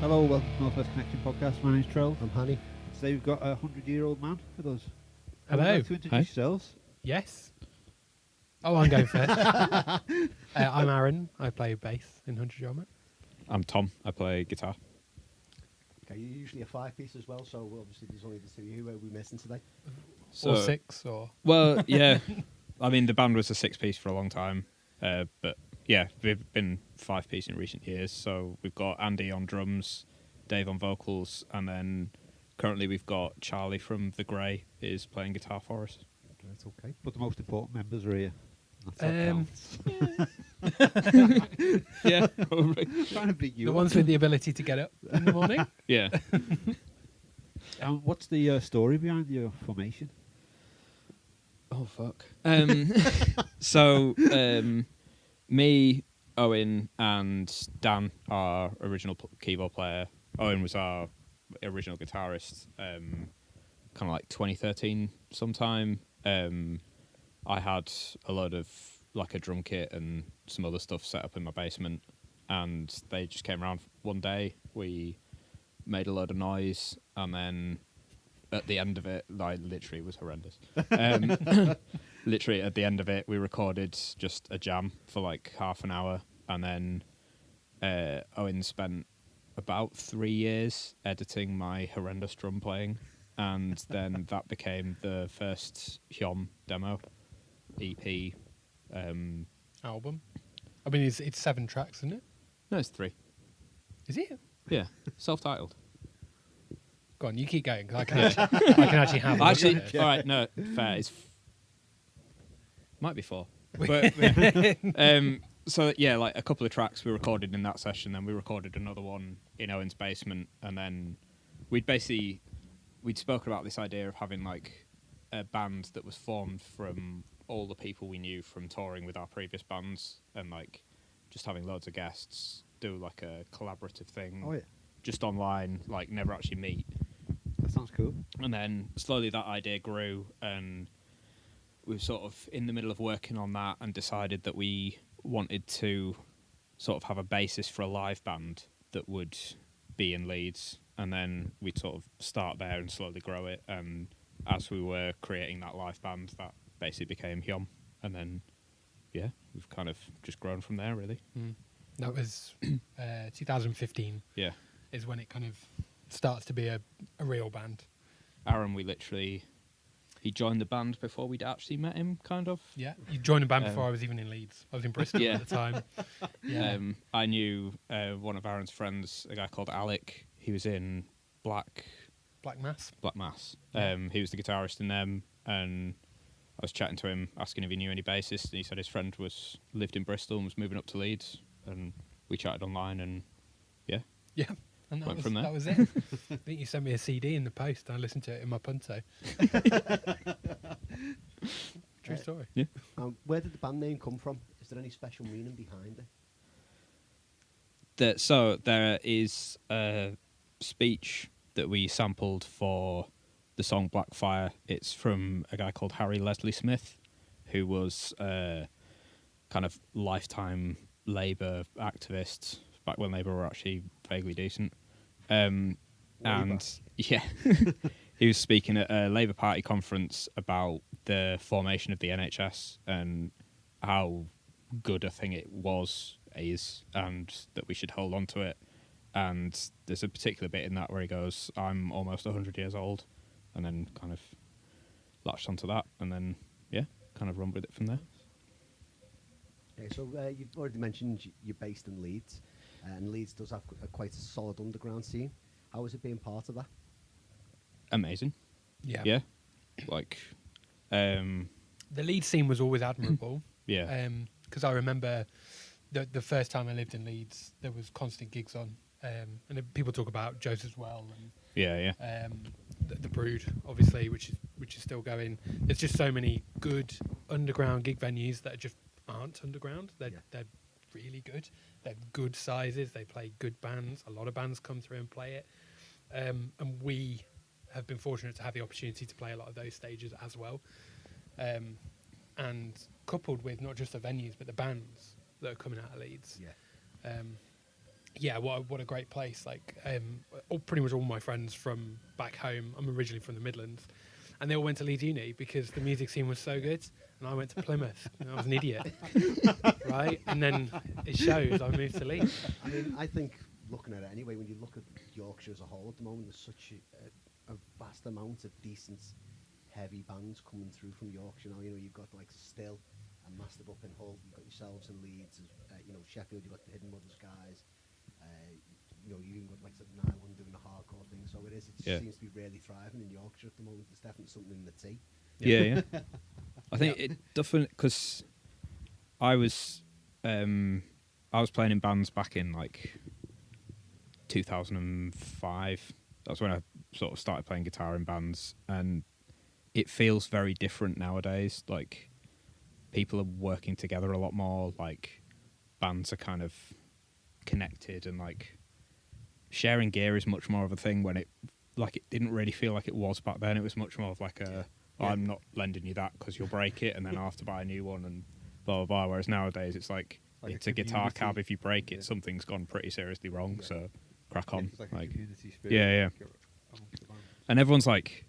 Hello, welcome to Northwest Connection Podcast. My name's Troll. I'm Hanny. Today we've got a 100-year-old man with us. Hello. Would you like to introduce yourselves? Yes. Oh, I'm going first. I'm Aaron. I play bass in 100 Year Old Man. I'm Tom. I play guitar. Okay, you're usually a five-piece as well, so obviously there's only the two of you. Who are we missing today? Or six, or... Well, yeah. I mean, the band was a six-piece for a long time, but yeah, we've been five-piece in recent years. So we've got Andy on drums, Dave on vocals, and then currently we've got Charlie from The Grey is playing guitar for us. Right, okay. But the most important members are here. That's what counts. Yeah, probably. Trying to beat you The up. ones with the ability to get up in the morning. Yeah. What's the story behind your formation? Oh, fuck. Me, Owen, and Dan, our original keyboard player. Owen was our original guitarist, kind of like 2013 sometime. I had a load of like a drum kit and some other stuff set up in my basement, and they just came around one day. We made a load of noise, and then at the end of it, like literally it was horrendous. Literally at the end of it, we recorded just a jam for like half an hour, and then Owen spent about 3 years editing my horrendous drum playing, and then that became the first Hyom demo EP. Album. I mean, it's 7 tracks, isn't it? No, it's 3. Is it? Yeah, self-titled. Go on, you keep going, because I can actually have a look Actually, at it. all right, no, fair. Might be 4. But, so yeah, like a couple of tracks we recorded in that session, then we recorded another one in Owen's basement, and then we'd spoken about this idea of having like a band that was formed from all the people we knew from touring with our previous bands, and like just having loads of guests, do like a collaborative thing. Oh, yeah. Just online, like never actually meet. That sounds cool. And then slowly that idea grew, and we were sort of in the middle of working on that and decided that we wanted to sort of have a basis for a live band that would be in Leeds, and then we'd sort of start there and slowly grow it. And as we were creating that live band, that basically became Hyom, and then yeah, we've kind of just grown from there, really. That was 2015 Yeah. is when it kind of starts to be a real band. Aaron, he joined the band before we'd actually met him, kind of. Yeah, you joined a band before I was even in Leeds. I was in Bristol Yeah. at the time. Yeah. I knew one of Aaron's friends, a guy called Alec. He was in Black Mass. He was the guitarist in them, and I was chatting to him, asking if he knew any bassists, and he said his friend lived in Bristol and was moving up to Leeds, and we chatted online, and yeah. Yeah. And Went from there. that was it. I think you sent me a CD in the post, and I listened to it in my Punto. True story. Yeah. Where did the band name come from? Is there any special meaning behind it? So there is a speech that we sampled for the song Blackfire. It's from a guy called Harry Leslie Smith, who was a kind of lifetime Labour activist back when Labour were actually vaguely decent. And yeah, he was speaking at a Labour Party conference about the formation of the NHS and how good a thing it is, and that we should hold on to it. And there's a particular bit in that where he goes, "I'm almost 100 years old," and then kind of latched onto that, and then yeah, kind of run with it from there. Okay, so you've already mentioned you're based in Leeds, and Leeds does have quite a solid underground scene. How is it being part of that? Amazing. Yeah. Yeah. Like, The lead scene was always admirable. yeah. Because I remember the first time I lived in Leeds, there was constant gigs on. And people talk about Joseph's Well and Yeah. the Brood, obviously, which is still going. There's just so many good underground gig venues that just aren't underground. They're really good. They're good sizes. They play good bands. A lot of bands come through and play it. And we have been fortunate to have the opportunity to play a lot of those stages as well. And coupled with not just the venues but the bands that are coming out of Leeds. Yeah. yeah, what a great place. Like, pretty much all my friends from back home, I'm originally from the Midlands, and they all went to Leeds Uni because the music scene was so good, and I went to Plymouth, and I was an idiot, right? And then it shows I moved to Leeds. I mean, I think looking at it anyway, when you look at Yorkshire as a whole at the moment, there's such a vast amount of decent, heavy bands coming through from Yorkshire now. You know, you've got like Still and Mastered Up in Hull, you've got yourselves in Leeds, you know, Sheffield, you've got the Hidden Mothers guys. You know, you even got like Nylon doing the hardcore thing, so it seems to be really thriving in Yorkshire at the moment. There's definitely something in the tea. Yeah. I think it definitely, because I was playing in bands back in like 2005. That's when I sort of started playing guitar in bands, and it feels very different nowadays. Like, people are working together a lot more. Like, bands are kind of connected, and like sharing gear is much more of a thing. When it didn't really feel like it was back then. It was much more of like I'm not lending you that because you'll break it, and then I'll have to buy a new one, and blah blah blah. Whereas nowadays it's like it's a guitar cab. If you break it, something's gone pretty seriously wrong. So crack on. It's like a community spirit. Yeah. Amongst the bands. And everyone's like,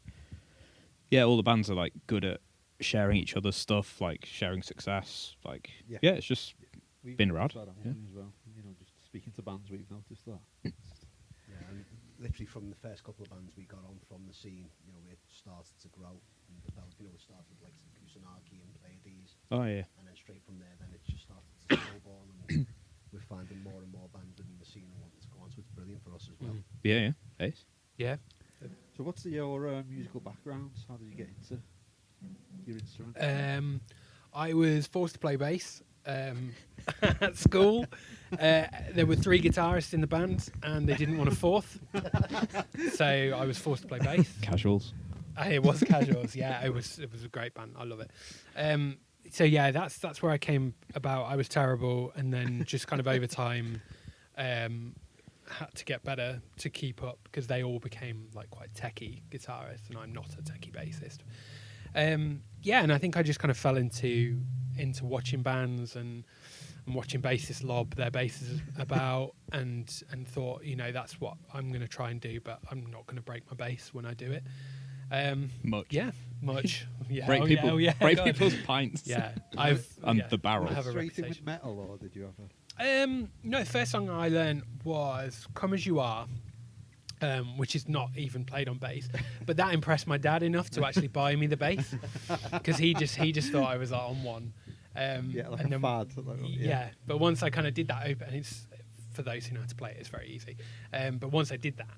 all the bands are like good at sharing each other's stuff, like sharing success. Like, it's just We've been rad. noticed that at home as well. You know, just speaking to bands, we've noticed that. Yeah, and literally from the first couple of bands we got on from the scene, you know, it started to grow and develop. You know, it started with like Kusanaki and Pleiades, Oh yeah. and then straight from there, then it just started to snowball, and we're finding more and more bands within the scene and wanting to go on. So it's brilliant for us as well. Yeah. Ace. Yeah. So what's your musical backgrounds? How did you get into your instrument? I was forced to play bass at school. There were 3 guitarists in the band, and they didn't want a 4th, so I was forced to play bass. Casuals. It was Casuals, yeah. It was a great band. I love it. So yeah, that's where I came about. I was terrible, and then just kind of over time, had to get better to keep up because they all became like quite techie guitarists, and I'm not a techie bassist. And I think I just kind of fell into watching bands and watching bassists lob their basses about, and thought, you know, that's what I'm going to try and do, but I'm not going to break my bass when I do it. Much. Yeah, much. Yeah. Break break people's pints. Yeah, the barrels. I have a Straight in reputation. with metal, or did you have a... No, the first song I learned was "Come As You Are," which is not even played on bass, but that impressed my dad enough to actually buy me the bass, because he just thought I was like on one. like and a then, fad. yeah. But once I kind of did that open, and it's, for those who know how to play it, it's very easy. But once I did that,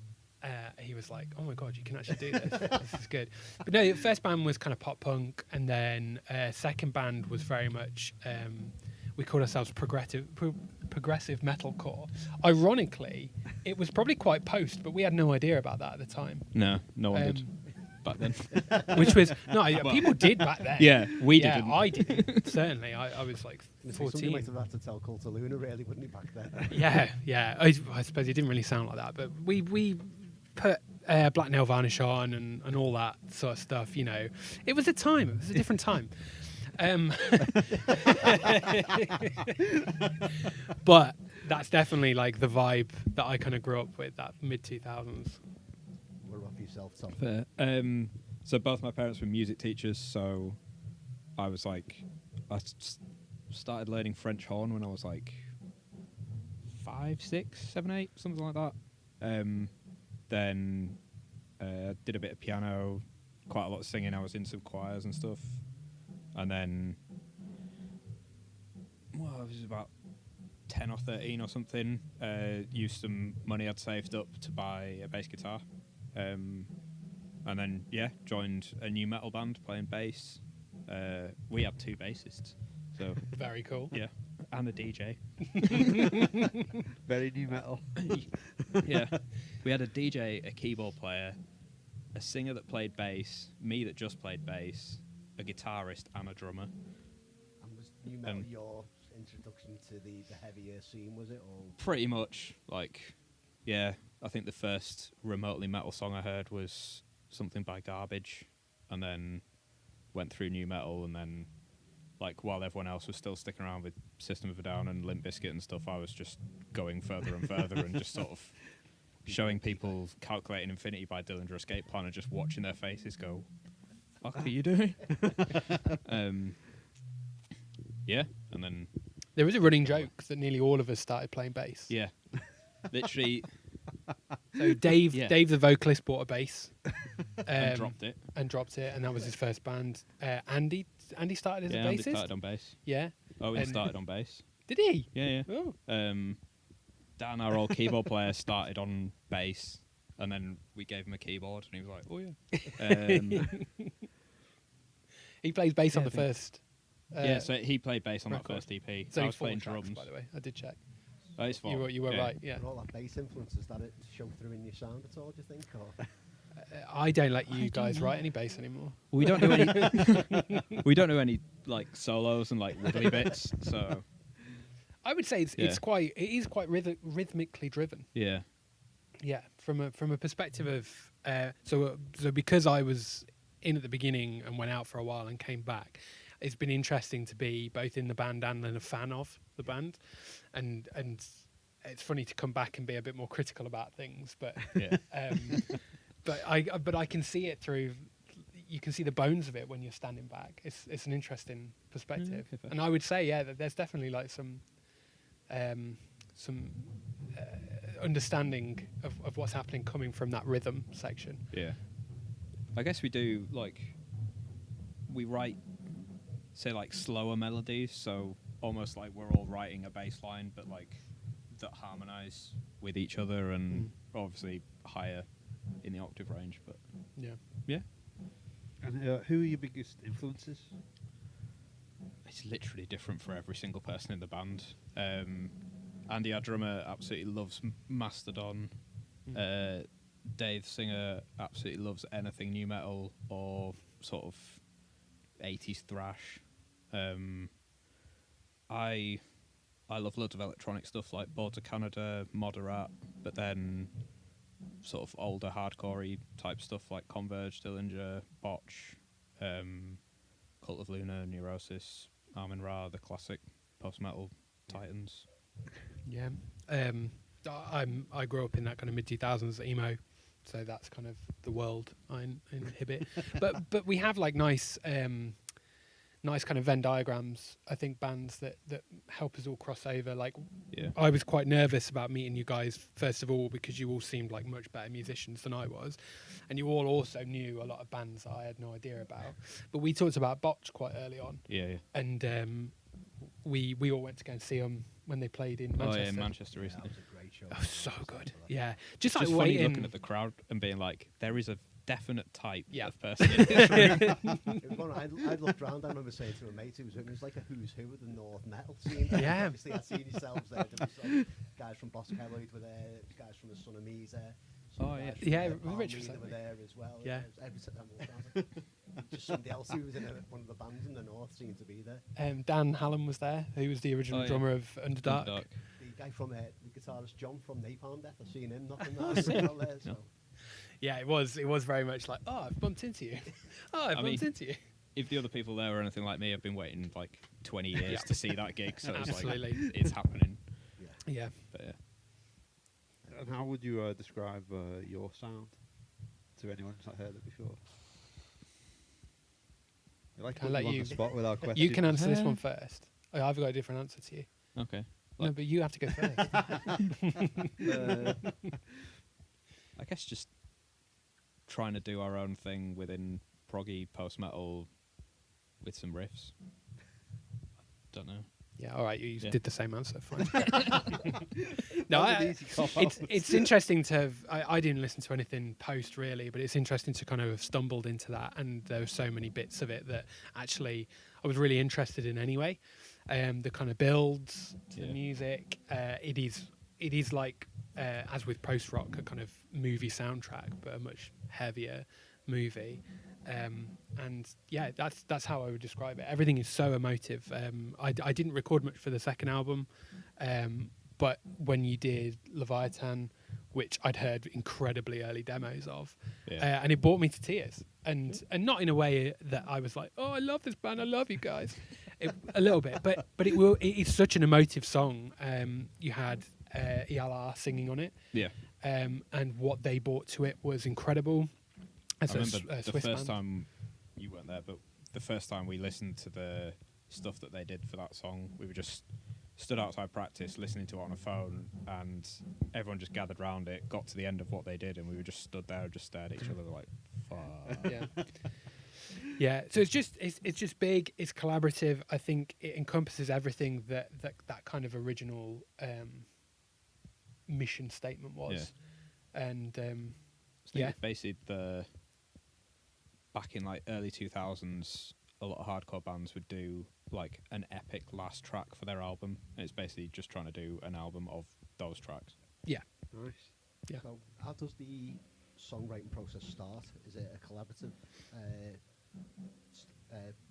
he was like, "Oh my god, you can actually do this. This is good." But no, the first band was kind of pop punk, and then second band was very much. We called ourselves progressive metalcore. Ironically, it was probably quite post, but we had no idea about that at the time. No one did back then. Which was people did back then. Yeah, we didn't. I didn't. Certainly, I was like Somebody 14. might have had to tell Cult of Luna, really, wouldn't he, back then? Yeah. I suppose it didn't really sound like that, but we put black nail varnish on and all that sort of stuff. You know, it was a time. It was a different time. But that's definitely like the vibe that I kind of grew up with, that mid 2000s. What about for yourself, Tom? Fair. So both my parents were music teachers, so I was like, started learning French horn when I was like 5, 6, 7, 8, something like that. Then did a bit of piano, quite a lot of singing. I was in some choirs and stuff. And then, I was about 10 or 13 or something, used some money I'd saved up to buy a bass guitar. And then, joined a new metal band playing bass. We had 2 bassists. So Very cool. yeah, and a DJ. Very new metal. Yeah, we had a DJ, a keyboard player, a singer that played bass, me that just played bass, a guitarist and a drummer. And was new metal your introduction to the heavier scene, was it? Or Pretty much, like, yeah. I think the first remotely metal song I heard was something by Garbage, and then went through new metal, and then like while everyone else was still sticking around with System of a Down and Limp Bizkit and stuff, I was just going further and further and just sort of showing people Calculating Infinity by Dillinger Escape Plan and just watching their faces go, "What are you doing?" Yeah, and then There is a running joke that nearly all of us started playing bass. yeah, literally So Dave, Yeah. Dave the vocalist, bought a bass and dropped it. and that was his first band. Andy started as Yeah, a Andy bassist. started on bass. Yeah, Owen And- started on bass. did he? Yeah, yeah. Oh, Dan, our old keyboard player, started on bass, and then we gave him a keyboard, and he was like, "Oh yeah." he plays bass on Yeah, the I think- first. Yeah, so he played bass on record. that first EP. It's I only was 4 playing tracks, drums. by the way. I did check. Oh, it's You fine. were right. Yeah. And all that bass influences that it show through in your sound at all, do you think? Or I don't let you guys write any bass anymore. We don't do any. We don't do any like solos and like wiggly bits. So I would say it is Yeah. quite rhythmically driven. yeah, Yeah, from a perspective of so because I was in at the beginning and went out for a while and came back, it's been interesting to be both in the band and then a fan of the band, and it's funny to come back and be a bit more critical about things, but yeah, but I can see it through. You can see the bones of it when you're standing back. It's an interesting perspective, okay, fair. and I would say that there's definitely like some understanding of what's happening coming from that rhythm section. yeah. I guess we do like we write, say like slower melodies, so almost like we're all writing a bass line, but like that harmonize with each other, and obviously higher in the octave range. But Yeah. yeah, And who are your biggest influences? it's literally different for every single person in the band. Andy, our drummer, absolutely loves Mastodon. Dave, singer, absolutely loves anything new metal or sort of 80s thrash. I love loads of electronic stuff like Boards of Canada, Moderat, but then sort of older hardcore-y type stuff like Converge, Dillinger, Botch, Cult of Luna, Neurosis, Armin Ra, the classic post-metal Titans. Yeah. I grew up in that kind of mid 2000s emo, so that's kind of the world I inhibit. but we have like nice kind of Venn diagrams. I think bands that help us all cross over. Like Yeah. I was quite nervous about meeting you guys first of all because you all seemed like much better musicians than I was, and you all also knew a lot of bands that I had no idea about. But we talked about Botch quite early on, Yeah. and we all went to go and see them when they played in Manchester. Oh, yeah, in Manchester that recently. was a great show. Oh, so good. Yeah. Yeah, just Just like funny waiting. looking at the crowd and being like, there is a definite type Yeah. of person in this room. It was one, I'd looked round. I remember saying to a mate who was with me, it was like a who's who of the North metal scene. Yeah. Obviously, I'd seen yourselves there. There was like, guys from Boscaroid were there, guys from the Son of Me's there. some Oh, guys yeah. from, Yeah, Palm Rich Mead was that were there. there as well. Yeah. It was every time I walked around, like, just somebody else who was in one of the bands in the North seemed to be there. Dan Hallam was there, who was the original Oh, yeah. drummer of Underdark. Underdark. The guy from the guitarist John from Napalm Death, I've seen him knocking that as well there. So. Yeah, it was very much like, oh, I've bumped into you. Oh, I've I bumped mean, into you. If the other people there were anything like me, I've been waiting like 20 years Yeah. to see that gig, so it's Absolutely. like it's happening. Yeah. But yeah. And how would you describe your sound to anyone who's not heard it before? I like to Can I put let you on you- the spot without questions. You can answer this one first. I've got a different answer to you. Okay. No, Like- but you have to go first. I guess just trying to do our own thing within proggy post metal with some riffs. Don't know. Yeah, all right, you Yeah. did the same answer. Fine. No, no, it's interesting to have. I didn't listen to anything post really, but it's interesting to kind of have stumbled into that, and there were so many bits of it that actually I was really interested in anyway. The kind of builds to the Yeah. music. It is like as with post rock, a kind of movie soundtrack, but a much heavier movie. And yeah, that's how I would describe it. Everything is so emotive. I didn't record much for the second album, but when you did Leviathan, which I'd heard incredibly early demos of, Yeah. and it brought me to tears, and not in a way that I was like, oh, I love this band, I love you guys. A little bit, but it's such an emotive song. You had ELR singing on it, Yeah. and what they brought to it was incredible. As I remember a the Swiss first band. time you weren't there, but the first time we listened to the stuff that they did for that song, we were just stood outside practice listening to it on a phone, and everyone just gathered round it, got to the end of what they did, and we were just stood there and just stared at each other like, fuck. Yeah. Yeah, so it's just big. It's collaborative. I think it encompasses everything that kind of original mission statement was, and yeah, basically back in like early 2000s, a lot of hardcore bands would do like an epic last track for their album, and it's basically just trying to do an album of those tracks. yeah, Nice. yeah. So how does the songwriting process start? Is it a collaborative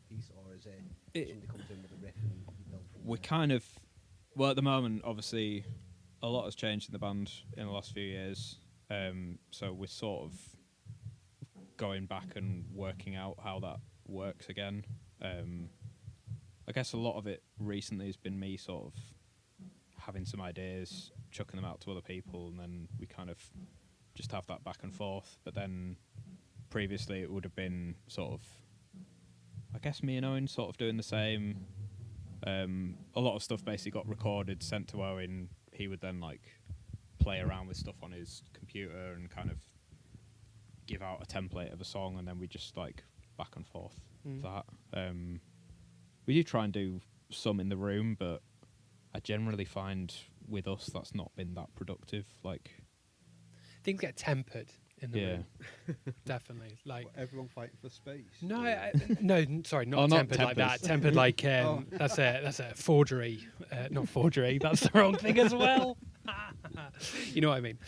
piece, or is it somebody comes in with a riff and you build from We're there? kind of, well, at the moment, obviously, a lot has changed in the band in the last few years. So we're sort of going back and working out how that works again. I guess a lot of it recently has been me sort of having some ideas, chucking them out to other people, and then we kind of just have that back and forth. But then previously it would have been sort of, I guess, me and Owen sort of doing the same. A lot of stuff basically got recorded, sent to Owen. He would then like play around with stuff on his computer and kind of give out a template of a song, and then we just like back and forth that. We do try and do some in the room, but I generally find with us that's not been that productive. Like, Things get tempered in the yeah, room, definitely. Like What, everyone fighting for space? no, Or- no, sorry, not Oh, not tempered like that. tempers. Tempered like Oh. that's a forgery, not forgery. That's the wrong thing as well. You know what I mean?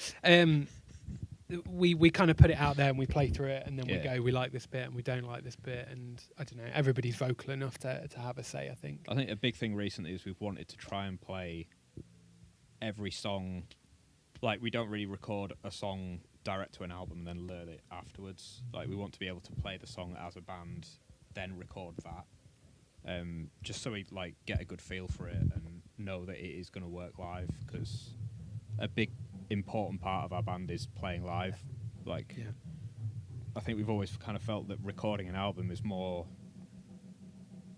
We kind of put it out there and we play through it, and then we Yeah. go, we like this bit and we don't like this bit, and I don't know. Everybody's vocal enough to have a say, I think. I think a big thing recently is we've wanted to try and play every song. Like, we don't really record a song direct to an album and then learn it afterwards. Like, we want to be able to play the song as a band, then record that, just so we like get a good feel for it and know that it is going to work live. Because a big important part of our band is playing live. Like, Yeah. I think we've always kind of felt that recording an album is more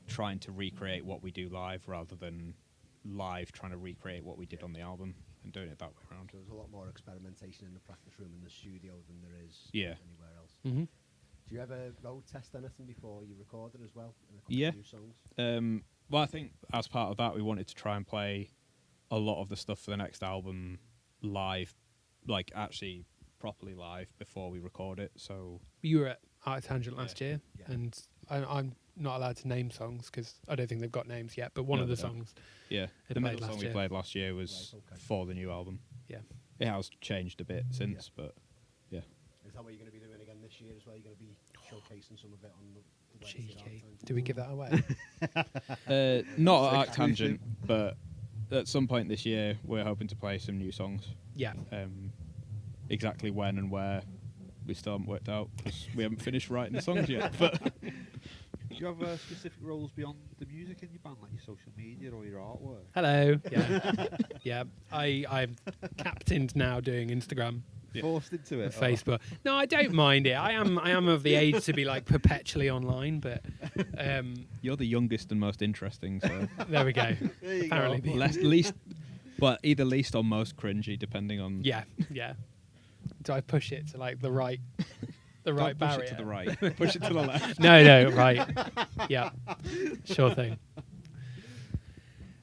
trying to recreate what we do live rather than live trying to recreate what we did on the album and doing it that way around. So there's a lot more experimentation in the practice room in the studio than there is Yeah. anywhere else. Mm-hmm. Do you ever road test anything before you record it as well? And a couple Yeah. of new songs? Well, I think as part of that, we wanted to try and play a lot of the stuff for the next album live, like actually properly live before we record it. So You were at ArcTanGent last year, Yeah. and I'm not allowed to name songs because I don't think they've got names yet. But one No, of the they don't. songs, yeah, They the played middle last song year. we played last year was Right, okay. for the new album. yeah, It has changed a bit since, but yeah. Is that what you're going to be doing again this year as well? You're going to be showcasing some of it on the Wednesday cheeky. ArcTanGent? Do we give that away? Not at Exclusive. ArcTanGent, but at some point this year, we're hoping to play some new songs. Yeah. Exactly when and where, we still haven't worked out because we haven't finished writing the songs yet. But Do you have specific roles beyond the music in your band, like your social media or your artwork? Hello. Yeah. Yeah. I'm captained now doing Instagram Forced into and it? Facebook. No, I don't mind it. I am of the age to be like perpetually online, but you're the youngest and most interesting, so there we go. There you Apparently go. least, but either least or most cringy, depending on. Yeah. Yeah. Do I push it to like the right Don't push barrier? it to the right. Push it to the left. No, right. Yeah, sure thing.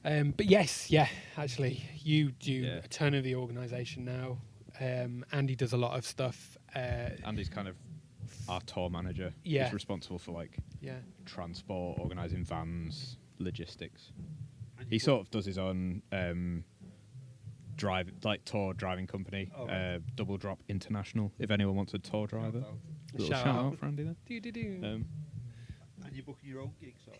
But yes, yeah, actually, you do Yeah. a ton of the organisation now. Andy does a lot of stuff. Andy's kind of our tour manager. Yeah. He's responsible for like Yeah, transport, organising vans, logistics. And He you sort of does his own tour driving company, Oh, right. Double Drop International. If anyone wants a tour book- driver, shout out. little Shout shout out. out for Andy there. do. And you're booking your own gigs, sorry.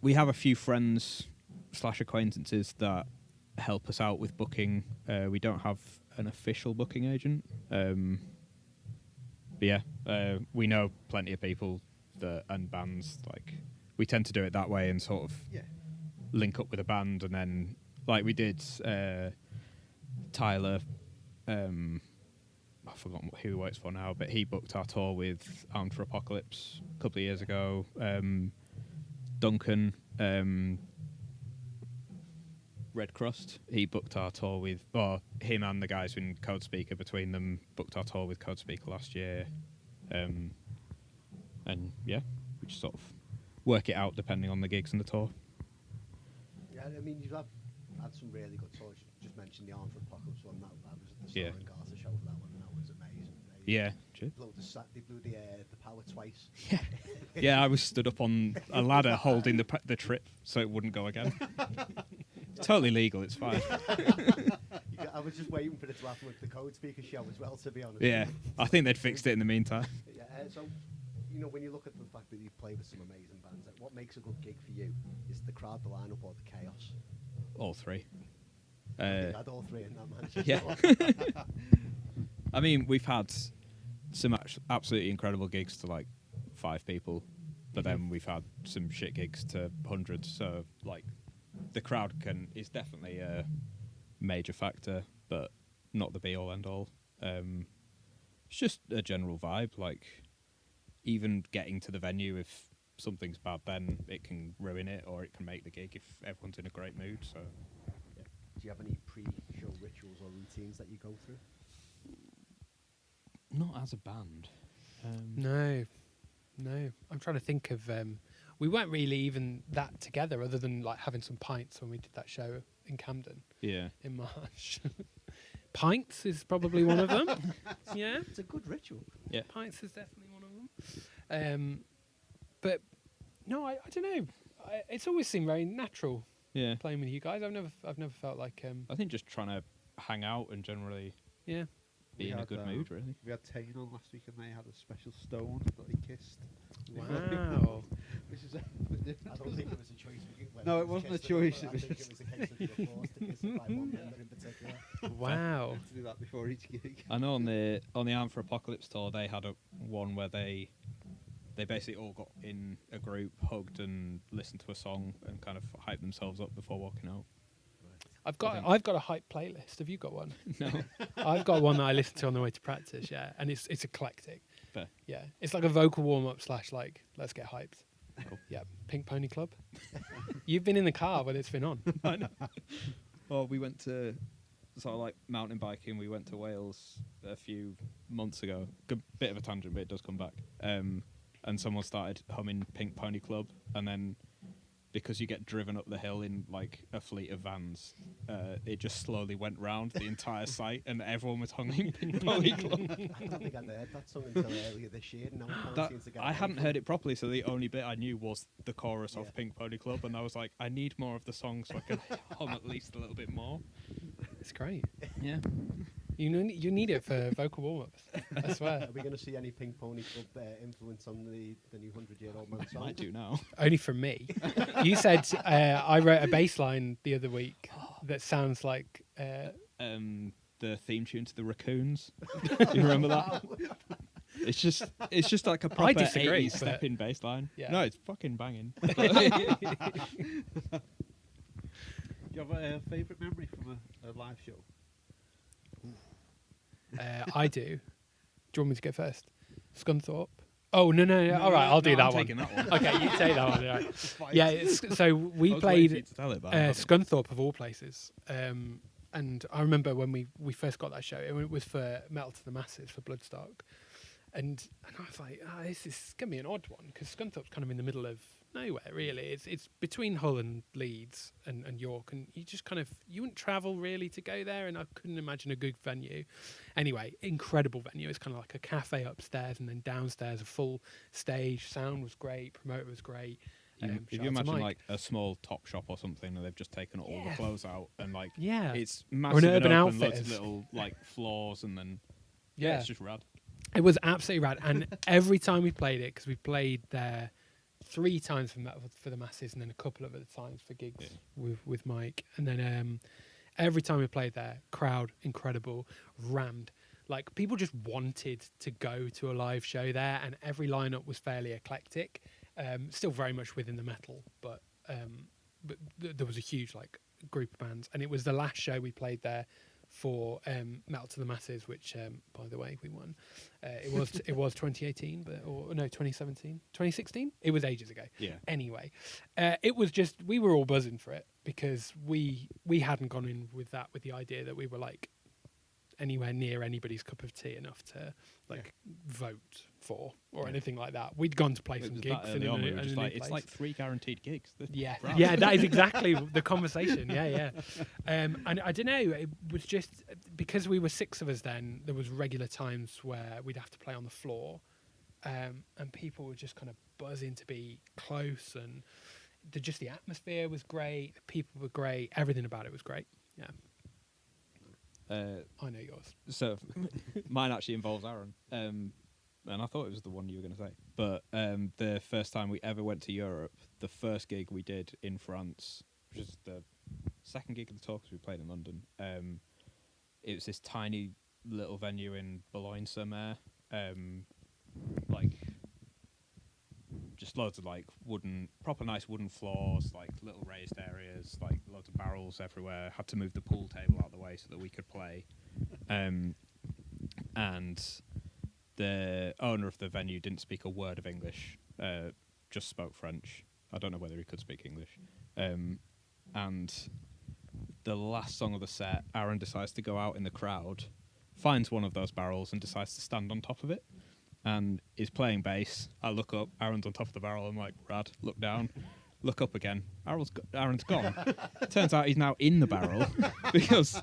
We have a few friends / acquaintances that help us out with booking. We don't have an official booking agent. But yeah, we know plenty of people and bands. Like we tend to do it that way and sort of Yeah. link up with a band, and then like we did Tyler. I've forgotten who he works for now, but he booked our tour with Armed for Apocalypse a couple of years ago. Duncan, Red Crust, he booked our tour with, or him and the guys in Code Speaker between them booked our tour with Code Speaker last year. And yeah, we just sort of work it out depending on the gigs and the tour. Yeah, I mean, you've had some really good tours. You just mentioned the Arm for Apocalypse one. That was at the Yeah. Star and Garter show for that one, and that was amazing. Yeah, cheers. They blew the power twice. Yeah, I was stood up on a ladder holding the trip so it wouldn't go again. It's totally legal, it's fine. I was just waiting for it to happen with the Code Speaker show as well, to be honest. Yeah, I think they'd fixed it in the meantime. Yeah, so, you know, when you look at the fact that you play with some amazing bands, like, what makes a good gig for you? Is the crowd, the lineup, or the chaos? All three. You've had all three in that match. Yeah. I mean, we've had some absolutely incredible gigs to like 5 people, but then we've had some shit gigs to hundreds. So like, the crowd is definitely a major factor, but not the be all end all. It's just a general vibe. Like, even getting to the venue, if something's bad, then it can ruin it, or it can make the gig if everyone's in a great mood. So. Do you have any pre-show rituals or routines that you go through? Not as a band. No. I'm trying to think of. We weren't really even that together, other than like having some pints when we did that show in Camden Yeah. in March. Pints is probably one of them. Yeah, It's a good ritual. Yeah. pints is definitely one of them. But no, I don't know. It's always seemed very natural Yeah. playing with you guys. I've never felt like I think just trying to hang out and generally yeah. be We in a had, good mood, really. We had Tane on last week, and they had a special stone that he kissed. Wow. Which is I don't think it was a choice. No, it wasn't a choice, I it was think it was a case of you were forced to kiss it by one member in particular. Wow. to do that before each gig. I know on the Arm for Apocalypse tour, they had one where they basically all got in a group, hugged, and listened to a song and kind of hyped themselves up before walking out. I've got a hype playlist. Have you got one? No. I've got one that I listen to on the way to practice. Yeah, and it's eclectic. Fair. Yeah, it's like a vocal warm up / like let's get hyped. Cool. Yeah, Pink Pony Club. You've been in the car when it's been on. I know. Well, we went to sort of like mountain biking. We went to Wales a few months ago. Good bit of a tangent, but it does come back. And someone started humming Pink Pony Club, and then because you get driven up the hill in like a fleet of vans, it just slowly went round the entire site, and everyone was humming Pink Pony Club. I don't think I'd heard that song until earlier this year. No one seems to get I it. hadn't heard it properly, so the only bit I knew was the chorus Yeah. of Pink Pony Club, and I was like, I need more of the song so I can hum at least a little bit more. It's great. Yeah. You need it for vocal warm ups. I swear. Are we going to see any Pink Pony Club influence on the new 100-year-old man song? Might do now. Only from me. You said I wrote a bass line the other week that sounds like. The theme tune to the Raccoons. Do you remember that? It's just like a proper disagree, 80s step-in bass line. Yeah. No, it's fucking banging. Do you have a favourite memory from a live show? I do. Do you want me to go first? Scunthorpe. Oh no! All right, I'll do that I'm one. taking that one. Okay, you take that one. Right. Yeah. So we I was waiting for you played to tell it, but I haven't. Scunthorpe of all places. And I remember when we first got that show, it was for Metal to the Masses for Bloodstock, and I was like, this is gonna be an odd one because Scunthorpe's kind of in the middle of nowhere, really. It's between Hull and Leeds and York, and you just kind of you wouldn't travel really to go there, and I couldn't imagine a good venue. Anyway, incredible venue. It's kind of like a cafe upstairs, and then downstairs a full stage. Sound was great, promoter was great. If shout you out to imagine Mike. like a small top shop or something, and they've just taken all the clothes out, and like Yeah. it's massive and Urban open, loads of Outfitters. little like floors, and then Yeah. it's just rad. It was absolutely rad, and every time we played it, because we played there 3 times for the Masses, and then a couple of other times for gigs with Mike, and then every time we played there, crowd incredible, rammed, Like people just wanted to go to a live show there, and every lineup was fairly eclectic. Still very much within the metal, but there was a huge like group of bands, and it was the last show we played there for Metal to the Masses, which by the way we won. It was 2018, or no, 2017, 2016. It was ages ago. Yeah. Anyway, it was just, we were all buzzing for it because we hadn't gone in with the idea that we were like anywhere near anybody's cup of tea enough to like vote for or anything like that. We'd gone to play It some was gigs that early on, we were just like, it's place. like 3 guaranteed gigs. Yeah, Wow. yeah, that is exactly the conversation. Yeah. And I don't know, it was just because we were 6 of us then. There was regular times where we'd have to play on the floor, and people were just kind of buzzing to be close, and the atmosphere was great. The people were great. Everything about it was great. Yeah. I know yours. So mine actually involves Aaron, and I thought it was the one you were going to say. But the first time we ever went to Europe, the first gig we did in France, which is the second gig of the tour because we played in London. It was this tiny little venue in Boulogne-sur-Mer, like just loads of like proper nice wooden floors, like little raised areas, like loads of barrels everywhere. Had to move the pool table out of the way so that we could play. And the owner of the venue didn't speak a word of English, just spoke French. I don't know whether he could speak English. And the last song of the set, Aaron decides to go out in the crowd, finds one of those barrels and decides to stand on top of it. And is playing bass. I look up, Aaron's on top of the barrel. I'm like, rad. Look down, look up again. Aaron's gone. Turns out he's now in the barrel because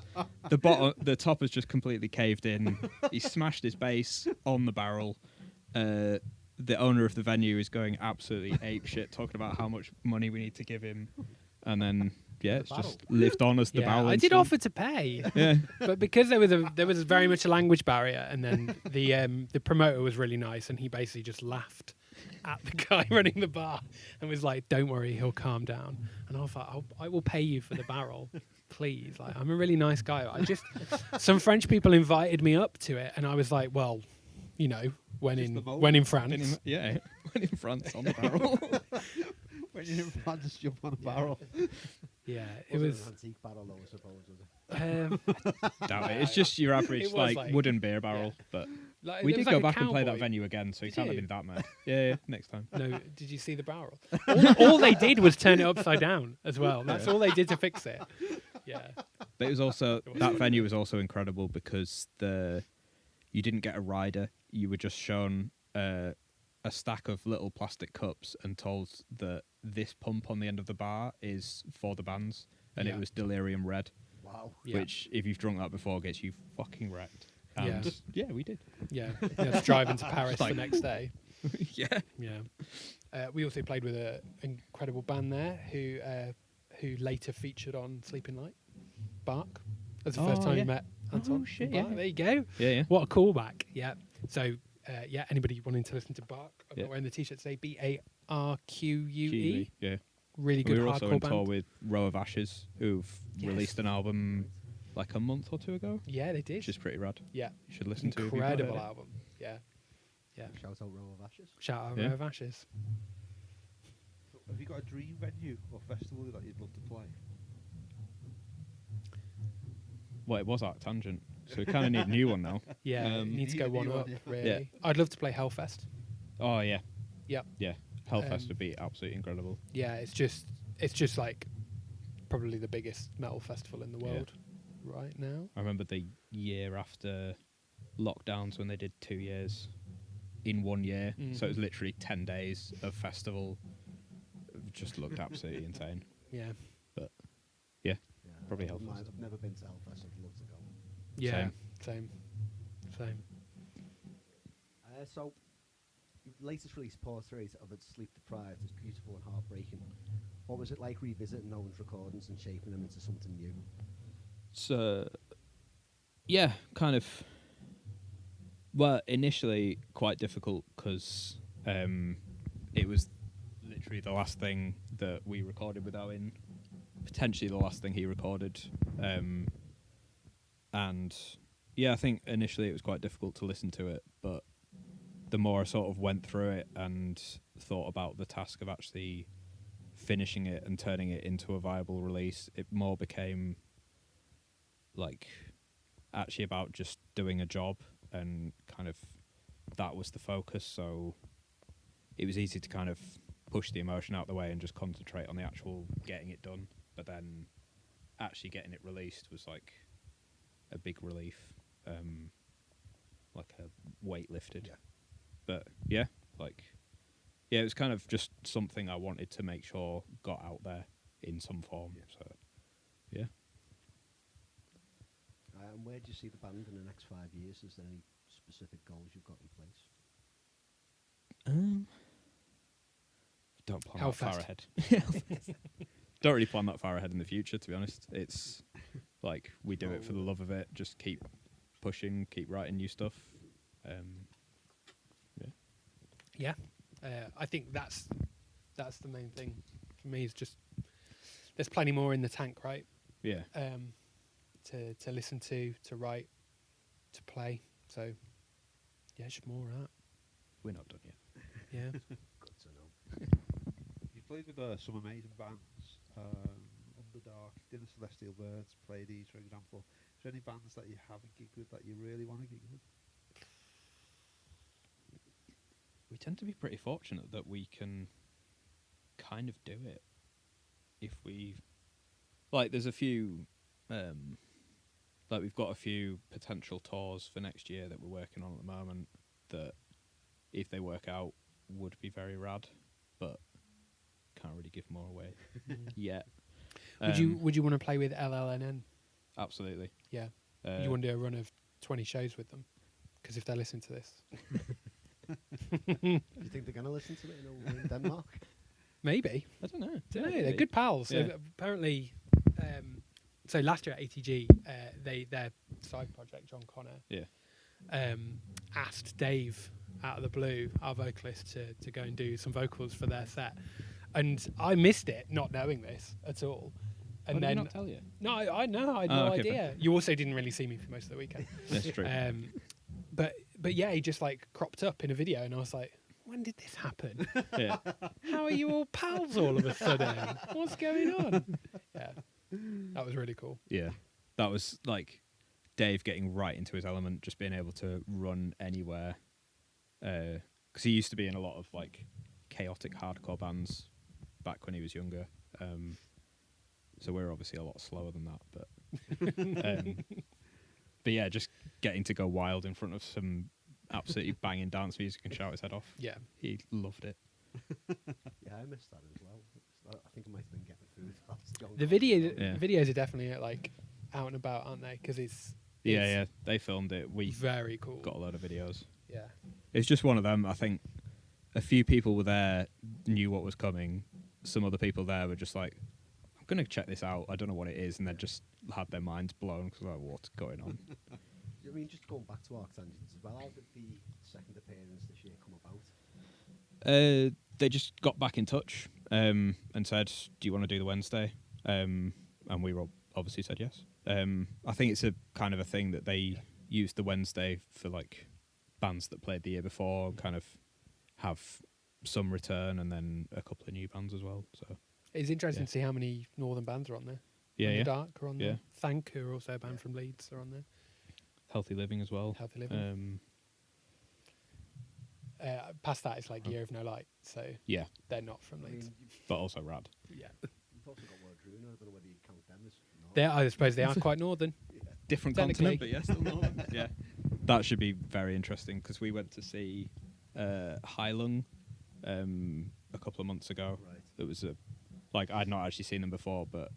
the top has just completely caved in. He smashed his bass on the barrel. The owner of the venue is going absolutely ape shit, talking about how much money we need to give him, and then it's just lived on as the barrel. I did offer to pay, but because there was very much a language barrier, and then the promoter was really nice, and he basically just laughed at the guy running the bar and was like, "Don't worry, he'll calm down." And I was like, "I will pay you for the barrel, please." Like, I'm a really nice guy. Some French people invited me up to it, and I was like, "Well, you know, when in France, when in France on the barrel." When you're in France, just jump on a barrel. Yeah, it was an antique barrel, though, I suppose. Was it? Doubt it. It's just your average like wooden beer barrel, but like, we there did was go like a back and play that cowboy. venue again, so you Did can't have you? been that mad. Yeah, next time. No, did you see the barrel? All they did was turn it upside down as well. That's all they did to fix it. Yeah. But it was also that venue was also incredible because you didn't get a rider. You were just shown a stack of little plastic cups and told that this pump on the end of the bar is for the bands, and it was Delirium Red. Wow. Yeah. Which, if you've drunk that before, gets you fucking wrecked. And we did. Yeah. Just driving to Paris Like- the next day. Yeah. Yeah. We also played with an incredible band there who later featured on Sleeping Light. Bark. That's the first time we met Anton. Oh, shit, Bark. yeah. There you go. Yeah. What a callback. Yeah. So, anybody wanting to listen to Bark, I'm Yeah. not wearing the t-shirt today. BARQUE. Yeah. Really good We were also hardcore in band. tour with Row of Ashes, who've Yes. released an album like a month or two ago, Yeah, they did. which is pretty rad. Yeah. You should listen to it if you've not heard Incredible it. album. Yeah. Yeah. Shout out Row of Ashes. Shout out Yeah. Row of Ashes. So have you got a dream venue or festival that you'd love to play? Well, it was ArcTanGent, so we kind of need a new one now. Yeah, need to go need a one new up, one, yeah. really. Yeah. I'd love to play Hellfest. Oh yeah, Yep. yeah. Hellfest Um, would be absolutely incredible. Yeah, it's just like probably the biggest metal festival in the Yeah. world right now. I remember the year after lockdowns when they did 2 years in 1 year, so it was literally 10 days of festival. It just looked absolutely insane. Yeah. Yeah, Probably I wouldn't Hellfest. mind. I've never been to Hellfest. I'd love to go. Yeah. Same. So, your latest release, Portrait of Its Sleep Deprived, is beautiful and heartbreaking. What was it like revisiting Owen's recordings and shaping them into something new? So, yeah, kind of. Well, initially quite difficult because it was literally the last thing that we recorded with Owen, potentially the last thing he recorded, and yeah, I think initially it was quite difficult to listen to it, but the more I sort of went through it and thought about the task of actually finishing it and turning it into a viable release, it more became like actually about just doing a job, and kind of that was the focus. So it was easy to kind of push the emotion out the way and just concentrate on the actual getting it done. But then actually getting it released was like a big relief, like a weight lifted. Yeah. But yeah, like it was kind of just something I wanted to make sure got out there in some form. Yeah. So yeah. And where do you see the band in the next 5 years? Is there any specific goals you've got in place? Don't plan How that far fast? ahead. Don't really plan that far ahead in the future, to be honest. It's like we do it for the love of it. Just keep pushing, keep writing new stuff. Yeah, I think that's the main thing for me. Is just there's plenty more in the tank, right? Yeah. To listen to write, to play. So yeah, just more of that. We're not done yet. Yeah. Good to know. You played with some amazing bands, Underdark, Dinner Celestial Birds, Pleiades, for example. Is there any bands that you haven't gigged with that you really want to gig with? We tend to be pretty fortunate that we can kind of do it if we like. There's a few, like we've got a few potential tours for next year that we're working on at the moment that, if they work out, would be very rad, but can't really give more away yet. Would you want to play with LLNN? Absolutely. Yeah. Uh, You want to do a run of 20 shows with them? Because if they listen to this, Do you think they're going to listen to it over in Denmark? maybe. I don't know. Don't know. They're good pals. Yeah. So apparently, so last year at ATG, their side project, John Connor, Yeah. asked Dave out of the blue, our vocalist, to go and do some vocals for their set, and I missed it, not knowing this at all. And Did then he not tell you? no, I know, I had Oh, no okay, idea. You also didn't really see me for most of the weekend. That's true. But yeah, he just like cropped up in a video, and I was like, when did this happen? Yeah. How are you all pals all of a sudden? What's going on? Yeah, that was really cool. Yeah. That was like Dave getting right into his element, just being able to run anywhere. Because he used to be in a lot of like chaotic hardcore bands back when he was younger. So we're obviously a lot slower than that, but yeah, just getting to go wild in front of some absolutely banging dance music and shout his head off. Yeah, He loved it. Yeah, I missed that as well. I think I might have been getting through that. the Yeah. videos are definitely like out and about, aren't they? Because it's Yeah, they filmed it. We very cool. got a load of videos. Yeah, It's just one of them. I think a few people were there, knew what was coming. Some other people there were just like, I'm going to check this out. I don't know what it is. And then just had their minds blown because like, what's going on? I mean, just going back to ArcTanGent as well, how did the second appearance this year come about? They just got back in touch and said, do you want to do the Wednesday? And we obviously said yes. I think it's a kind of a thing that they used the Wednesday for like bands that played the year before, kind of have some return and then a couple of new bands as well. So it's interesting Yeah. to see how many northern bands are on there. yeah. Dark are on Yeah. there. Thank, who are also a band from Leeds, are on there. Healthy Living as well. Healthy Living. Past that, it's like Year of No Light, so Yeah, they're not from I Leeds. mean, but also rad. Yeah, you've also got Word Runa. I don't know whether you'd count them as. I suppose they are quite northern. Different Technically. continent, but yes, still northern. Yeah, that should be very interesting because we went to see Heilung a couple of months ago. Right. It was like I'd not actually seen them before, but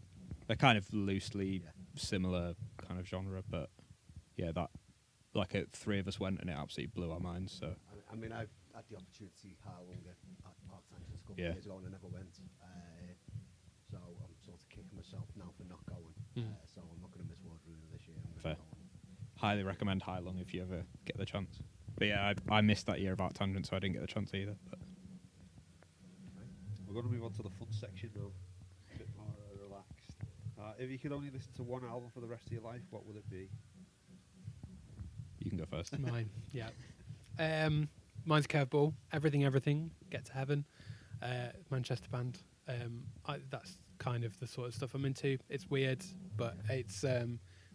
they're kind of loosely Yeah. similar kind of genre. But yeah, that like three of us went and it absolutely blew our minds. So I mean, I've had the opportunity to see Harlung at ArcTanGent a couple Yeah. of years ago and I never went. So I'm sort of kicking myself now for not going. So I'm not going to miss Word Runa this year. I'm Fair. going to go. highly recommend Heilung if you ever get the chance. But yeah, I missed that year of ArcTanGent, so I didn't get the chance either. But We're going to move on to the fun section now. A bit more relaxed. If you could only listen to one album for the rest of your life, what would it be? go first. Mine, yeah. Mine's Curveball. Everything, Get to Heaven. Manchester band. That's kind of the sort of stuff I'm into. It's weird, but it's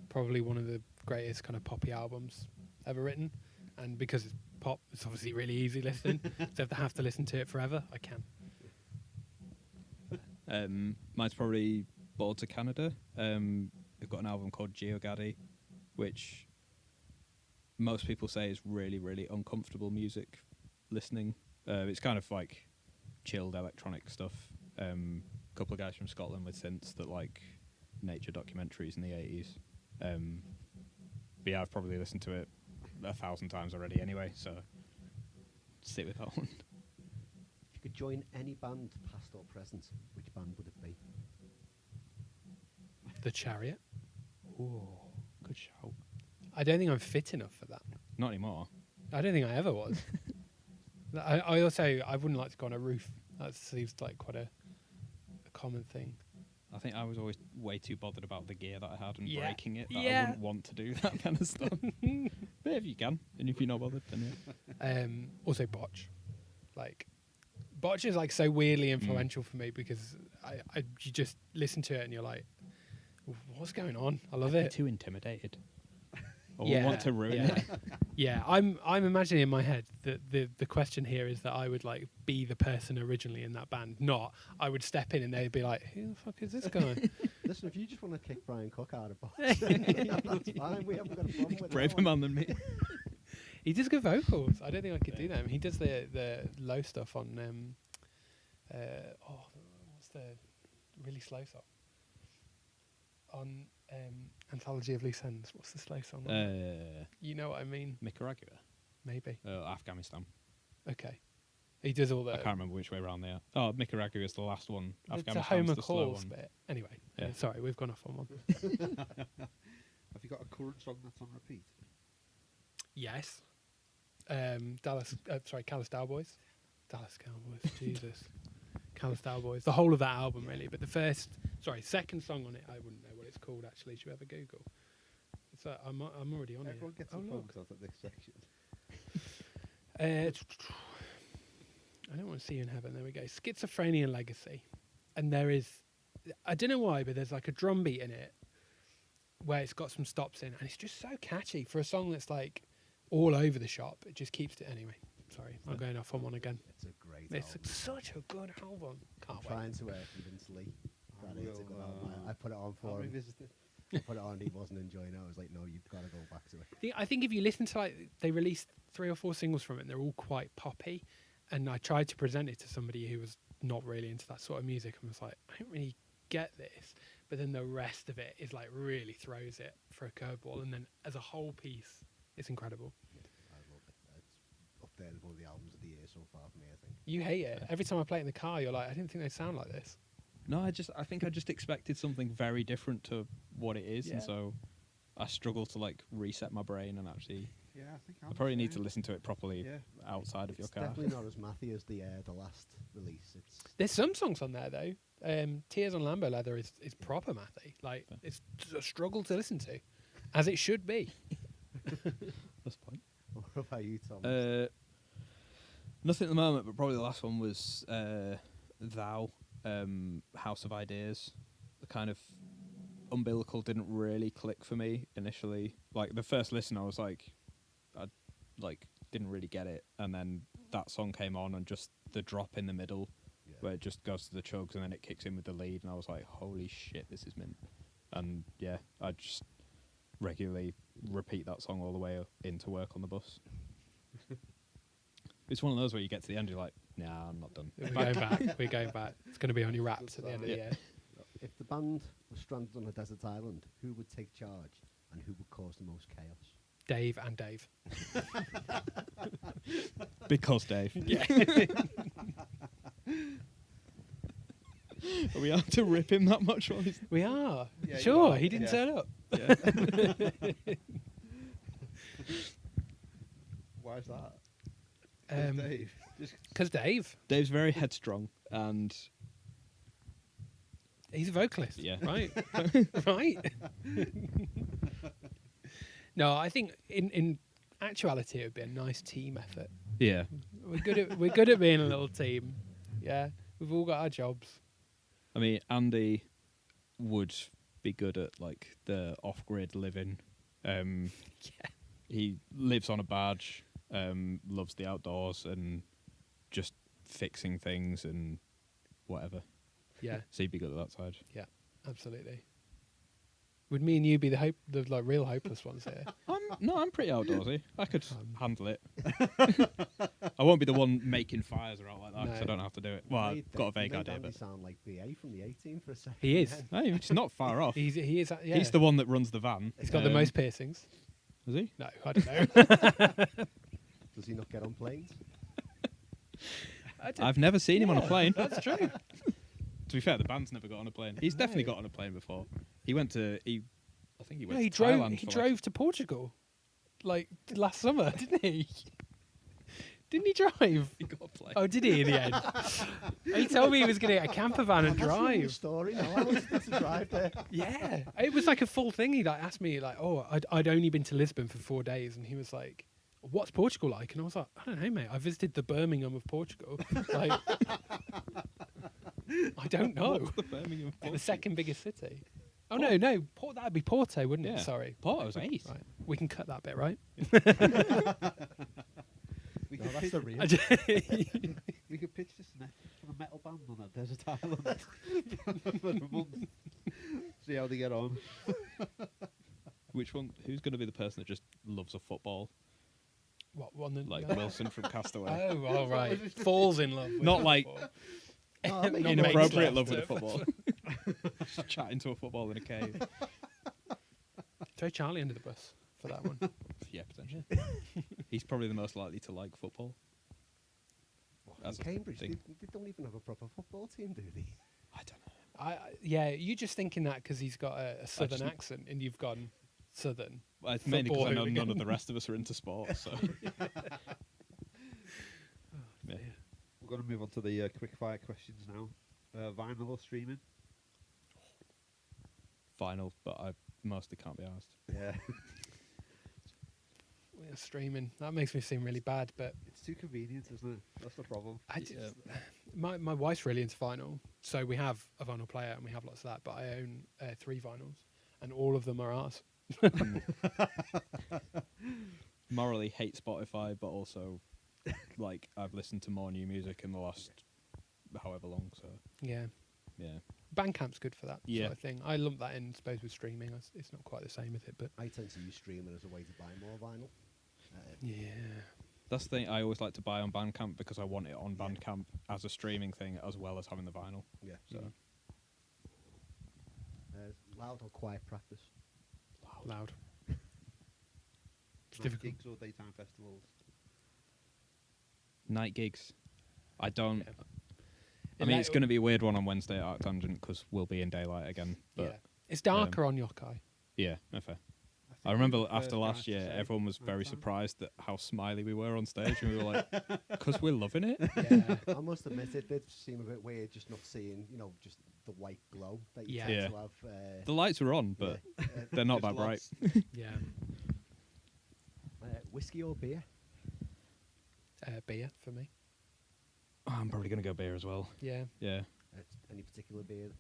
probably one of the greatest kind of poppy albums ever written. And because it's pop, it's obviously really easy listening. So if I have to listen to it forever, I can. Mine's probably Boards of Canada. They've got an album called Geogaddy, which most people say is really, really uncomfortable music listening. It's kind of like chilled electronic stuff. A couple of guys from Scotland with synths that like nature documentaries in the 80s. But yeah, I've probably listened to it 1,000 times already anyway, so stick with that one. If you could join any band, past or present, which band would it be? The Chariot. Ooh, good shout. I don't think I'm fit enough for that. Not anymore. I don't think I ever was. I also, I wouldn't like to go on a roof. That seems like quite a common thing. I think I was always way too bothered about the gear that I had and Yeah. breaking it that I Yeah. wouldn't want to do that kind of stuff. But if you can, and if you're not bothered, then yeah. Also Botch. Like, Botch is like so weirdly influential for me because you just listen to it and you're like, what's going on? I love You're it. too intimidated. Or Yeah, want to ruin yeah. it. Yeah, I'm imagining in my head that the question here is that I would like be the person originally in that band, not I would step in and they'd be like, who the fuck is this guy? Listen, if you just want to kick Brian Cook out of box, that's fine. We haven't got a problem with Braver that. man than me. He does good vocals. I don't think I could do that. I mean, he does the low stuff on what's the really slow song on Anthology of Loose Ends? What's the slow song? You know what I mean? Nicaragua. Maybe. Afghanistan. Okay. He does all the. I can't remember which way around they are. Oh, Nicaragua is the last one. The Afghanistan's Homer the slow calls one. bit. Anyway, Yeah. sorry, we've gone off on one. Have you got a current song that's on repeat? Yes. Callous Cowboys. Dallas Cowboys. Jesus. Callous Cowboys. The whole of that album, really. But the second song on it, I wouldn't know what it's called, actually. Should we have a Google? So I'm already on Everyone it. gets Oh, the look. phones out at this section. I don't want to see you in heaven. There we go. Schizophrenia Legacy. And there is, I don't know why, but there's like a drum beat in it where it's got some stops in. And it's just so catchy for a song that's like all over the shop. It just keeps it. Anyway, sorry. I'm going off on one again. It's a great It's album. such a good album. Can't wait. Trying to convince Lee that it's a good album. I put it on I'll for him. revisit it. I put it on, he wasn't enjoying it. I was like, no, you've got to go back to it. I think if you listen to they released 3 or 4 singles from it and they're all quite poppy. And I tried to present it to somebody who was not really into that sort of music and was like, I don't really get this. But then the rest of it is like really throws it for a curveball. And then as a whole piece, it's incredible. I love it. It's up there as one of the albums of the year so far for me, I think. You hate it. Every time I play it in the car, you're like, I didn't think they sound like this. No, I think I just expected something very different to what it is, Yeah. and so I struggle to like reset my brain and actually. Yeah, I think I probably need to listen to it properly Yeah. outside of your It's car. definitely not as mathy as the last release. It's There's some songs on there, though. Tears on Lambo Leather is proper mathy. Like, it's a struggle to listen to, as it should be. That's fine. what about you, Tom? Nothing at the moment, but probably the last one was Thou, House of Ideas. The kind of umbilical didn't really click for me initially. Like the first listen, I was like, I didn't really get it, and then that song came on, and just the drop in the middle, where it just goes to the chugs, and then it kicks in with the lead, and I was like, holy shit, this is mint. And yeah, I just regularly repeat that song all the way into work on the bus. It's one of those where you get to the end, you're like, nah, I'm not done. We're going back. We're going back. It's going to be on your wraps at the end of the year. If the band was stranded on a desert island, who would take charge and who would cause the most chaos? Dave and Dave. Because Dave. Yeah. Are we out to rip him that much? While he's We are. Yeah, you Sure, are. he didn't Yeah. turn up. Why is that? 'Cause Dave. Just Because Dave, Dave's very headstrong, and he's a vocalist. Yeah. Right? Right? No, I think in actuality, it would be a nice team effort. Yeah. We're good at being a little team. Yeah, we've all got our jobs. I mean, Andy would be good at like the off-grid living. Yeah. He lives on a barge, loves the outdoors and just fixing things and whatever. Yeah, So he'd be good at that side. absolutely. Would me and you be the like real hopeless ones here? I'm pretty outdoorsy. I could handle it. I won't be the one making fires or out like that because No. I don't have to do it. Well, I've got a vague idea, Andy but sound like BA from the 18 for a second. He is. no, he's not far off. He is. Yeah. He's the one that runs the van. He's got the most piercings. Is he? No, I don't know. Does he not get on planes? I've never seen him on a plane. That's true. To be fair, the band's never got on a plane. He's definitely got on a plane before. I think he went No, he to drove. Thailand He for drove to Portugal, like last summer, didn't he? Didn't he drive? He got a plane. Oh, did he in the end? He told me he was going to get a camper van and That's really the drive. story. No, I wanted to drive there. Yeah, it was like a full thing. He like asked me like, "Oh, I'd only been to Lisbon for 4 days," and he was like, "What's Portugal like?" And I was like, "I don't know, mate. I visited the Birmingham of Portugal. Like, I don't know. What's the Birmingham of The second biggest city. Oh no, that'd be Porto, wouldn't Yeah. it? Sorry, Porto's ace. Right, we can cut that bit, right? We No, could that's pitch, the real. we could pitch this for a metal band on a desert island for a month. See how they get on. Which one? Who's going to be the person that just loves a football, What one? like no. Wilson from Castaway? Oh, all right. Falls in love. With Not like- football. Oh, that makes Not more makes Inappropriate love love with to a football. Just chatting to a football in a cave. Throw Charlie under the bus for that one. Yeah, potentially. He's probably the most likely to like football. In As a Cambridge, thing. they don't even have a proper football team, do they? I don't know. Yeah, you're just thinking that because he's got a southern just- accent and you've gone southern. Well, it's mainly because I know Football none of hooligan. the rest of us are into sport. So yeah. We're going to move on to the quick fire questions now. Vinyl or streaming? Final, but I mostly can't be asked. Yeah. We're streaming. That makes me seem really bad, but It's too convenient, isn't it? That's the problem. I just, my wife's really into vinyl, so we have a vinyl player and we have lots of that. But I own 3 vinyls, and all of them are ours. Morally hate Spotify, but also like I've listened to more new music in the last however long. So Yeah, yeah, Bandcamp's good for that Yeah. sort of thing. I lump that in, I suppose, with streaming. It's not quite the same with it, but I tend to use streaming as a way to buy more vinyl. yeah. that's the thing I always like to buy on Bandcamp because I want it on Yeah. Bandcamp as a streaming thing as well as having the vinyl. Yeah. So Loud or quiet practice? Loud. It's Night difficult. gigs or daytime festivals? night gigs, I don't. Yeah. I mean, it's going to be a weird one on Wednesday at ArcTanGent because we'll be in daylight again. But Yeah, it's darker on Yokai. yeah, no fair. think I remember we were the after first last guys to year, say everyone was very nighttime. surprised at how smiley we were on stage, and we were like, "Because we're loving it." Yeah. I must admit, it did seem a bit weird just not seeing, just the white glow that you Yeah. tend Yeah. to have. The lights are on, but they're not that Just bright. lost. Yeah. Whiskey or beer? Beer for me. I'm probably going to go beer as well. Yeah. Yeah, Any particular beer?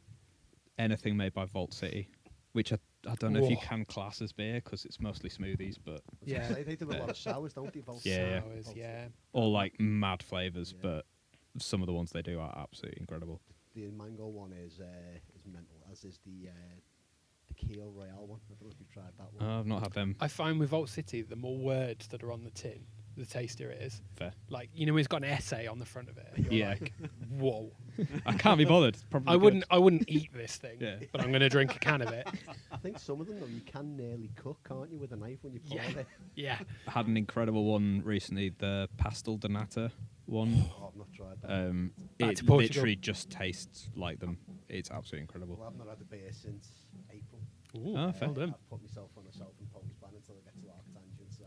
anything made by Vault City, which I don't know if you Whoa. can class as beer because it's mostly smoothies, but Yeah. They do a lot of sours, don't they? Volts? Yeah. Sours, yeah. all like mad flavors. Yeah. But some of the ones they do are absolutely incredible. The mango one is mental, as is the Keel Royale one. I don't know if you've tried that one. I've not had them. I find with Vault City, the more words that are on the tin, the tastier it is. Fair. Like, it's got an essay on the front of it. And you're Yeah. like, whoa. I can't be bothered. It's probably I good. wouldn't eat this thing, Yeah. but I'm going to drink a can of it. I think some of them, though, you can nearly cook, can't you, with a knife when you pull Yeah. it? Yeah. I had an incredible one recently, the pastel de nata one. Oh, I've not tried that. Back It to Portugal. literally just tastes like them. It's absolutely incredible. Well, I've not had a beer since April. Ooh, Oh, fair. well done. I've put myself on a self-imposed ban until I get to ArcTanGent, so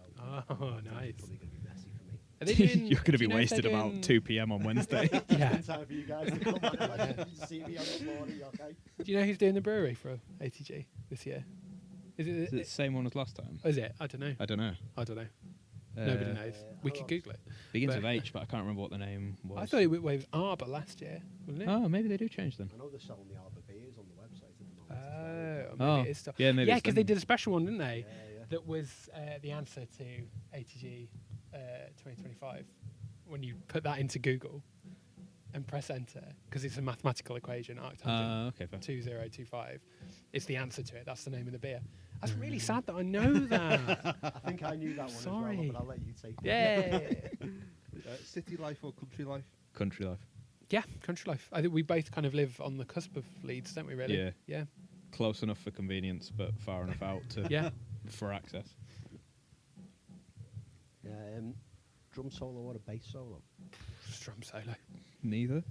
Oh, nice. it's probably going to be messy for me. Are they doing, You're going to do be you know if they're wasted about doing- 2 p.m. on Wednesday. Yeah. In time for you guys to come on and see me on the morning, okay? Do you know who's doing the brewery for ATG this year? Is Is it? it the same one as last time? Is it? I don't know. I don't know. I don't know. Nobody knows. We I could know Google it. Begins But- with H, but I can't remember what the name was. I thought it was Arbor last year, wasn't it? Oh, maybe they do change them. I know they're selling the Arbor beers on the website at the moment. Maybe Oh, it is still. yeah, maybe Yeah, it's because them. they did a special one, didn't they? Yeah. That was the answer to ATG 2025. When you put that into Google and press enter, because it's a mathematical equation, ArcTanGent Okay, fair. 2025, it's the answer to it. That's the name of the beer. That's really sad that I know that. I think I knew that one Sorry. as well, but I'll let you take it. Yeah. City life or country life? Country life. Yeah, country life. I think we both kind of live on the cusp of Leeds, don't we, really? Yeah. Yeah. Close enough for convenience, but far enough out to Yeah. for access. Drum solo or a bass solo? Drum solo. Neither.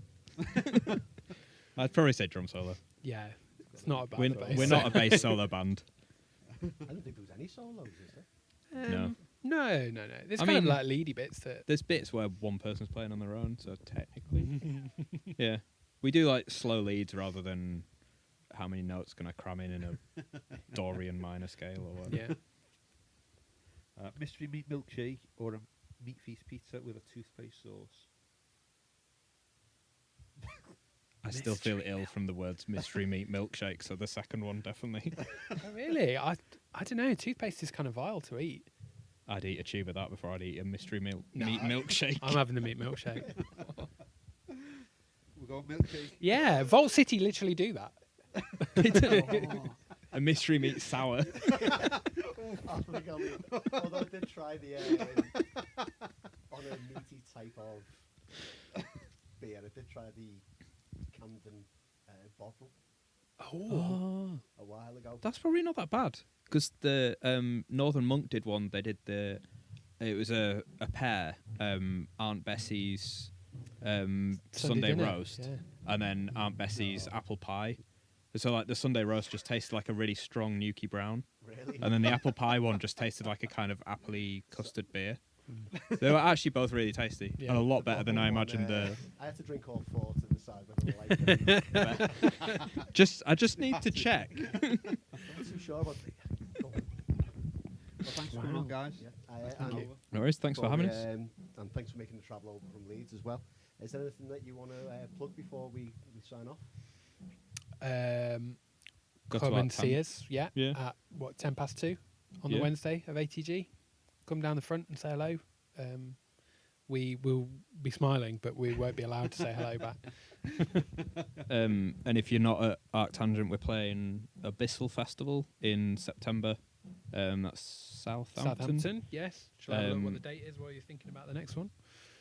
I'd probably say drum solo. Yeah. It's not a bad We're, bass. we're not a bass solo band. I don't think there was any solos, is there? No. No. There's I kind of mean- like leady bits that. There's bits where one person's playing on their own, so technically, yeah, we do like slow leads rather than how many notes can I cram in a Dorian minor scale or whatever. Yeah. Mystery meat milkshake or a meat feast pizza with a toothpaste sauce? I still feel ill from the words mystery meat milkshake, so the second one definitely. Oh, really? I don't know. Toothpaste is kind of vile to eat. I'd eat a tube of that before I'd eat a mystery meat No, milkshake. I'm having the meat milkshake. We'll go milkshake. Yeah, Vault City literally do that. A mystery meat sour. Although I did try the on a meaty type of beer, I did try the Camden bottle Oh. a while ago. That's probably not that bad because the Northern Monk did one. They did it was a pair, Aunt Bessie's Sunday dinner, roast, yeah. and then Aunt Bessie's apple pie. So like the Sunday roast just tasted like a really strong Nuki Brown, Really? and then the apple pie one just tasted like a kind of appley custard beer. They were actually both really tasty Yeah. and a lot better than I One, imagined. I had to drink all four to decide whether I liked them. I just need to check. I'm not too sure about the. Well, thanks for coming on, guys. Yeah, Come and over. No worries. Thanks for having us. And thanks for making the travel over from Leeds as well. Is there anything that you want to plug before we sign off? Go to Come and ArcTanGent. see us, yeah, Yeah. at 2:10 on the Yeah. Wednesday of ATG. Come down the front and say hello. We will be smiling, but we won't be allowed to say hello back. And if you're not at ArcTanGent, we're playing Abyssal Festival in September. That's Southampton. Yes. Shall I have a look what Um, the date is while you're thinking about the next one?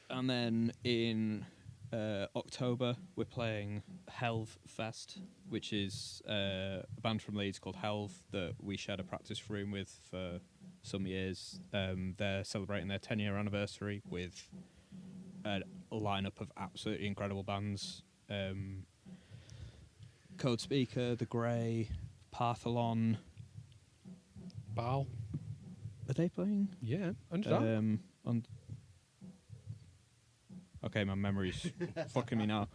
And then in October, we're playing Helve Fest, which is a band from Leeds called Helve that we shared a practice room with for some years. They're celebrating their 10-year anniversary with a lineup of absolutely incredible bands. Code Speaker, The Grey, Partholon. Baal. Are they playing? Yeah. Understand. Okay, my memory's fucking me now.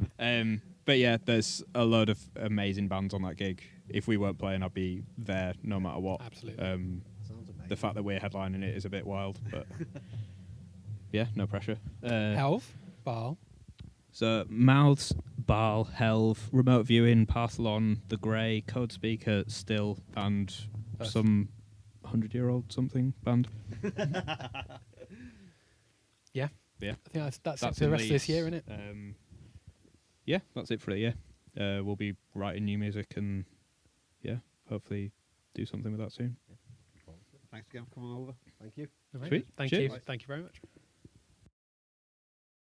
But yeah, there's a load of amazing bands on that gig. If we weren't playing, I'd be there no matter what. Absolutely. Sounds amazing. The fact that we're headlining it is a bit wild, but yeah, no pressure. Health. Baal. So Mouths, Baal, Helve, Remote Viewing, Partholon, The Grey, Code Speaker, Still, and some 100-year-old something band. Yeah. Yeah. I think that's it That's for the in rest of this Leeds. year, isn't it? Yeah, that's it for it. Yeah, we'll be writing new music and yeah, hopefully do something with that soon. Thanks again for coming over. Thank you. All right. Sweet. Thank Cheers. you. Thank you very much.